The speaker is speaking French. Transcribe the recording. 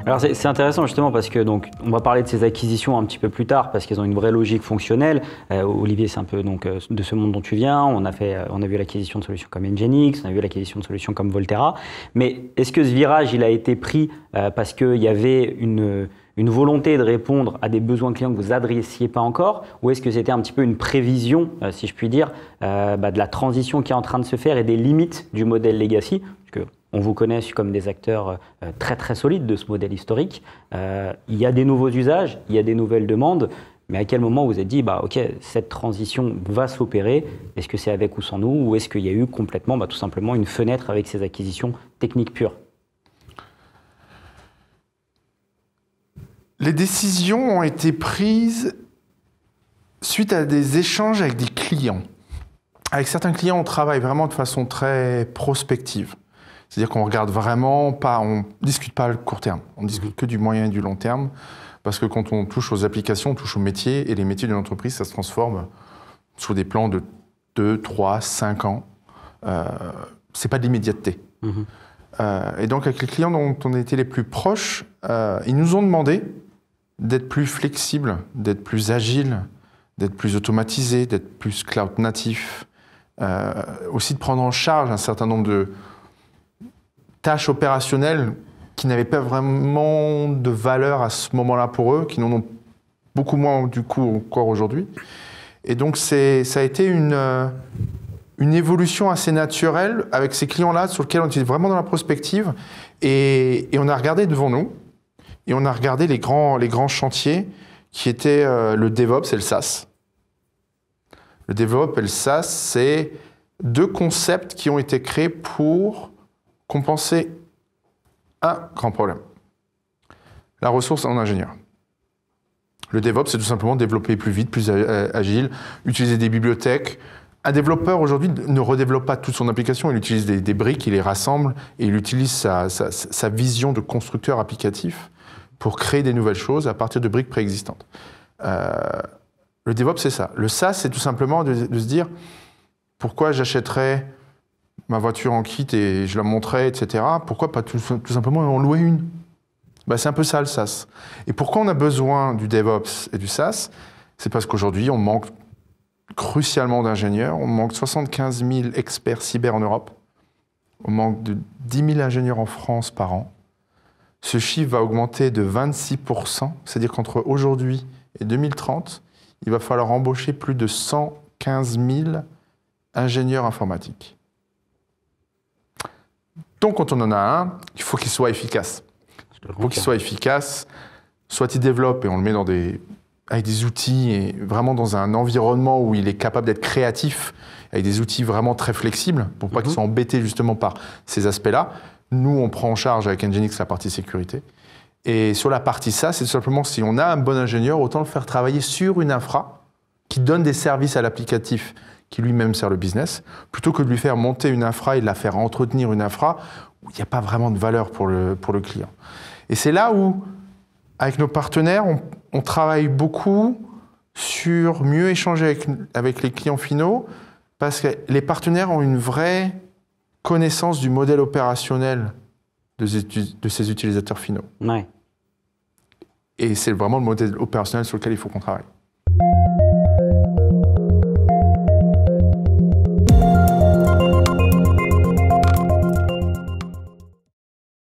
Alors c'est intéressant justement parce que donc on va parler de ces acquisitions un petit peu plus tard parce qu'elles ont une vraie logique fonctionnelle. Olivier, c'est un peu donc de ce monde dont tu viens. On a vu l'acquisition de solutions comme Nginx, on a vu l'acquisition de solutions comme Volterra. Mais est-ce que ce virage il a été pris parce qu'il y avait une volonté de répondre à des besoins clients que vous n'adressiez pas encore, ou est-ce que c'était un petit peu une prévision, si je puis dire, de la transition qui est en train de se faire et des limites du modèle legacy? Parce que on vous connaît comme des acteurs très très solides de ce modèle historique. Il y a des nouveaux usages, il y a des nouvelles demandes, mais à quel moment vous vous êtes dit, ok, cette transition va s'opérer? Est-ce que c'est avec ou sans nous, ou est-ce qu'il y a eu complètement, tout simplement, une fenêtre avec ces acquisitions techniques pures? Les décisions ont été prises suite à des échanges avec des clients. Avec certains clients, on travaille vraiment de façon très prospective. C'est-à-dire qu'on regarde vraiment pas, on discute pas le court terme, on discute que du moyen et du long terme, parce que quand on touche aux applications, on touche aux métiers, et les métiers d'une entreprise, ça se transforme sur des plans de 2, 3, 5 ans. C'est pas de l'immédiateté. Et donc avec les clients dont on était les plus proches, ils nous ont demandé d'être plus flexibles, d'être plus agiles, d'être plus automatisés, d'être plus cloud natif, aussi de prendre en charge un certain nombre de tâches opérationnelles qui n'avaient pas vraiment de valeur à ce moment-là pour eux, qui n'en ont beaucoup moins du coup encore aujourd'hui. Et donc ça a été une évolution assez naturelle avec ces clients-là sur lesquels on était vraiment dans la prospective et on a regardé devant nous et on a regardé les grands chantiers qui étaient le DevOps et le SaaS. Le DevOps et le SaaS, c'est deux concepts qui ont été créés pour compenser un grand problème. La ressource en ingénieur. Le DevOps, c'est tout simplement développer plus vite, plus agile, utiliser des bibliothèques. Un développeur aujourd'hui ne redéveloppe pas toute son application, il utilise des briques, il les rassemble et il utilise sa vision de constructeur applicatif pour créer des nouvelles choses à partir de briques préexistantes. Le DevOps, c'est ça. Le SaaS, c'est tout simplement de se dire pourquoi j'achèterais ma voiture en kit et je la montrais, etc. Pourquoi pas tout simplement en louer une? C'est un peu ça le SaaS. Et pourquoi on a besoin du DevOps et du SaaS? C'est parce qu'aujourd'hui, on manque crucialement d'ingénieurs. On manque 75 000 experts cyber en Europe. On manque de 10 000 ingénieurs en France par an. Ce chiffre va augmenter de 26%. C'est-à-dire qu'entre aujourd'hui et 2030, il va falloir embaucher plus de 115 000 ingénieurs informatiques. Donc, quand on en a un, il faut qu'il soit efficace. Pour qu'il soit efficace, soit il développe et on le met avec des outils et vraiment dans un environnement où il est capable d'être créatif, avec des outils vraiment très flexibles, pour pas qu'il soit embêté justement par ces aspects-là. Nous, on prend en charge avec Nginx la partie sécurité. Et sur la partie ça, c'est tout simplement si on a un bon ingénieur, autant le faire travailler sur une infra qui donne des services à l'applicatif qui lui-même sert le business, plutôt que de lui faire monter une infra et de la faire entretenir une infra où il n'y a pas vraiment de valeur pour le client. Et c'est là où, avec nos partenaires, on travaille beaucoup sur mieux échanger avec les clients finaux, parce que les partenaires ont une vraie connaissance du modèle opérationnel de ces utilisateurs finaux. Ouais. Et c'est vraiment le modèle opérationnel sur lequel il faut qu'on travaille.